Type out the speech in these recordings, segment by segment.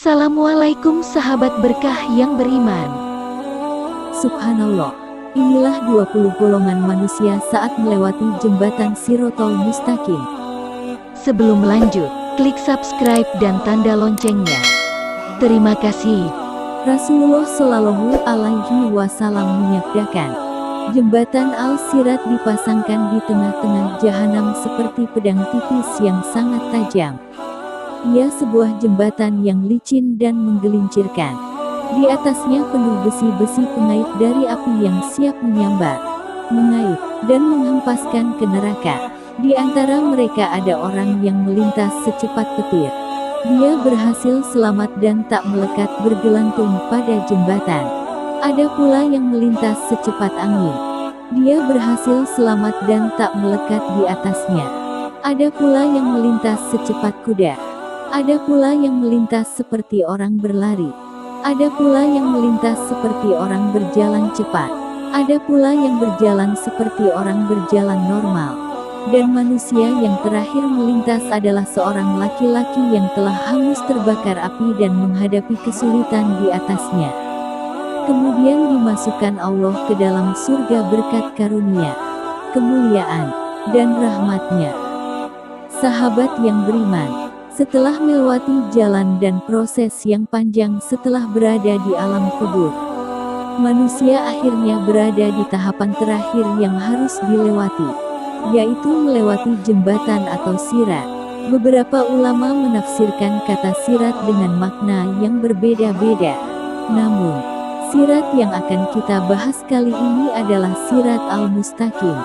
Assalamualaikum sahabat berkah yang beriman. Subhanallah, inilah 20 golongan manusia saat melewati jembatan Shirotol Mustaqim. Sebelum lanjut, klik subscribe dan tanda loncengnya. Terima kasih. Rasulullah Shallallahu Alaihi Wasallam menyabdakan, jembatan Al-Sirat dipasangkan di tengah-tengah jahanam seperti pedang tipis yang sangat tajam. Ia sebuah jembatan yang licin dan menggelincirkan. Di atasnya penuh besi-besi pengait dari api yang siap menyambar, mengait, dan menghempaskan ke neraka. Di antara mereka ada orang yang melintas secepat petir. Dia berhasil selamat dan tak melekat bergelantung pada jembatan. Ada pula yang melintas secepat angin. Dia berhasil selamat dan tak melekat di atasnya. Ada pula yang melintas secepat kuda. Ada pula yang melintas seperti orang berlari. Ada pula yang melintas seperti orang berjalan cepat. Ada pula yang berjalan seperti orang berjalan normal. Dan manusia yang terakhir melintas adalah seorang laki-laki yang telah hangus terbakar api dan menghadapi kesulitan di atasnya. Kemudian dimasukkan Allah ke dalam surga berkat karunia, kemuliaan, dan rahmatnya. Sahabat yang beriman, setelah melewati jalan dan proses yang panjang setelah berada di alam kubur, manusia akhirnya berada di tahapan terakhir yang harus dilewati, yaitu melewati jembatan atau sirat. Beberapa ulama menafsirkan kata sirat dengan makna yang berbeda-beda. Namun, sirat yang akan kita bahas kali ini adalah sirat al-mustaqim,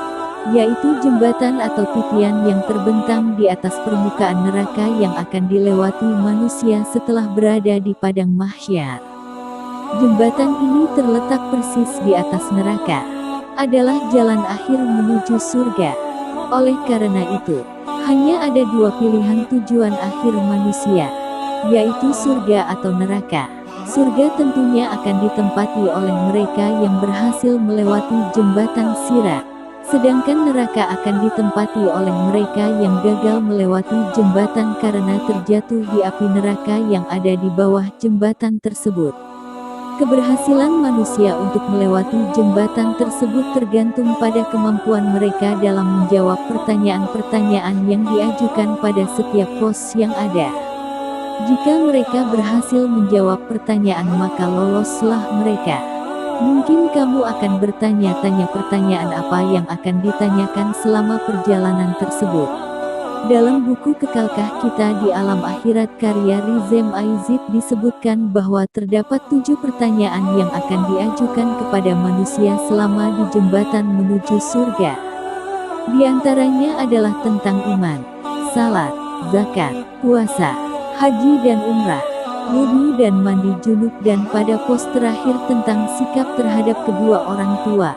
yaitu jembatan atau titian yang terbentang di atas permukaan neraka yang akan dilewati manusia setelah berada di padang mahsyar. Jembatan ini terletak persis di atas neraka, adalah jalan akhir menuju surga. Oleh karena itu, hanya ada dua pilihan tujuan akhir manusia, yaitu surga atau neraka. Surga tentunya akan ditempati oleh mereka yang berhasil melewati jembatan sirat. Sedangkan neraka akan ditempati oleh mereka yang gagal melewati jembatan karena terjatuh di api neraka yang ada di bawah jembatan tersebut. Keberhasilan manusia untuk melewati jembatan tersebut tergantung pada kemampuan mereka dalam menjawab pertanyaan-pertanyaan yang diajukan pada setiap pos yang ada. Jika mereka berhasil menjawab pertanyaan maka loloslah mereka. Mungkin kamu akan bertanya-tanya pertanyaan apa yang akan ditanyakan selama perjalanan tersebut. Dalam buku Kekalkah Kita di Alam Akhirat karya Rizem Aizid disebutkan bahwa terdapat 7 pertanyaan yang akan diajukan kepada manusia selama di jembatan menuju surga. Di antaranya adalah tentang iman, salat, zakat, puasa, haji dan umrah, wudu dan mandi junub, dan pada pos terakhir tentang sikap terhadap kedua orang tua,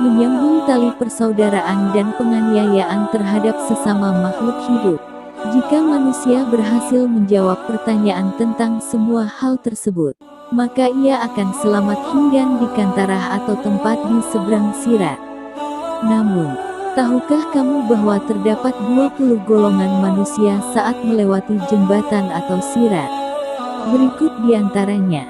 menyambung tali persaudaraan dan penganiayaan terhadap sesama makhluk hidup. Jika manusia berhasil menjawab pertanyaan tentang semua hal tersebut, maka ia akan selamat hingga di kantarah atau tempat di seberang sirat. Namun, tahukah kamu bahwa terdapat 20 golongan manusia saat melewati jembatan atau sirat? Berikut diantaranya.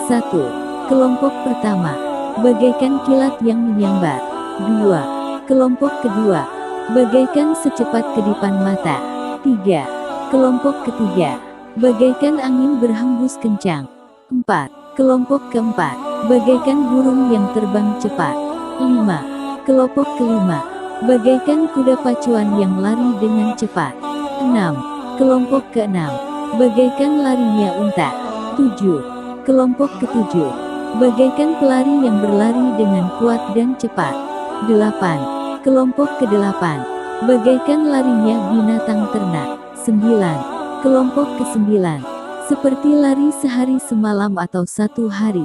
1. Kelompok pertama, bagaikan kilat yang menyambar. 2. Kelompok kedua, bagaikan secepat kedipan mata. 3. Kelompok ketiga, bagaikan angin berhembus kencang. 4. Kelompok keempat, bagaikan burung yang terbang cepat. 5. Kelompok kelima, bagaikan kuda pacuan yang lari dengan cepat. 6. Kelompok keenam, bagaikan larinya unta. 7. Kelompok ketujuh, bagaikan pelari yang berlari dengan kuat dan cepat. 8. Kelompok kedelapan, bagaikan larinya binatang ternak. 9. Kelompok kesembilan, seperti lari sehari semalam atau satu hari.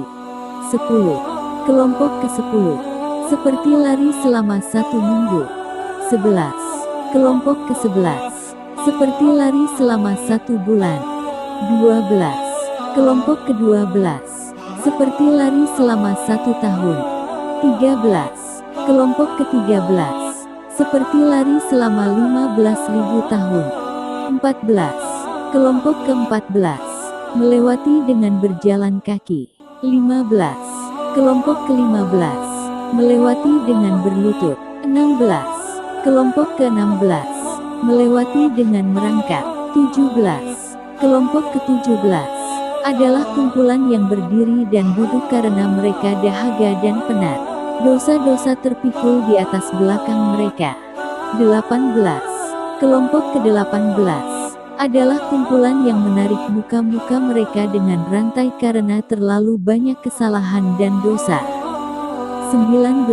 10. Kelompok ke-10, seperti lari selama 1 minggu. 11. Kelompok ke-11, seperti lari selama 1 bulan. 12. Kelompok ke-12, seperti lari selama 1 tahun. 13. Kelompok ke-13, seperti lari selama 15.000 tahun. 14. Kelompok ke-14, melewati dengan berjalan kaki. 15. Kelompok ke-15, melewati dengan berlutut. 16. Kelompok ke-16, melewati dengan merangkak. 17. Kelompok ke-17 adalah kumpulan yang berdiri dan duduk karena mereka dahaga dan penat. Dosa-dosa terpikul di atas belakang mereka. 18. Kelompok ke-18 adalah kumpulan yang menarik muka-muka mereka dengan rantai karena terlalu banyak kesalahan dan dosa. 19.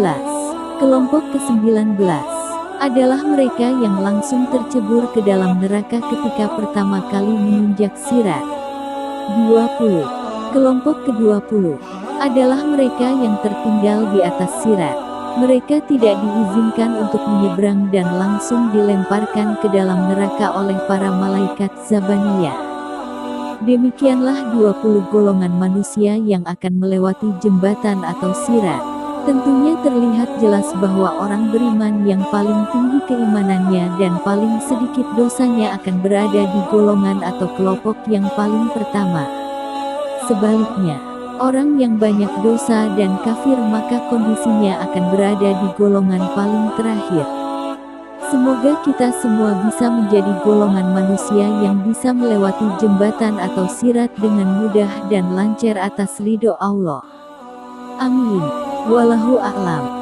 Kelompok ke-19 adalah mereka yang langsung tercebur ke dalam neraka ketika pertama kali menginjak sirat. 20. Kelompok ke-20 adalah mereka yang tertinggal di atas sirat. Mereka tidak diizinkan untuk menyeberang dan langsung dilemparkan ke dalam neraka oleh para malaikat Zabaniyah. Demikianlah 20 golongan manusia yang akan melewati jembatan atau sirat. Tentunya terlihat jelas bahwa orang beriman yang paling tinggi keimanannya dan paling sedikit dosanya akan berada di golongan atau kelompok yang paling pertama. Sebaliknya, orang yang banyak dosa dan kafir maka kondisinya akan berada di golongan paling terakhir. Semoga kita semua bisa menjadi golongan manusia yang bisa melewati jembatan atau sirat dengan mudah dan lancar atas ridho Allah. Amin. Wallahu a'lam.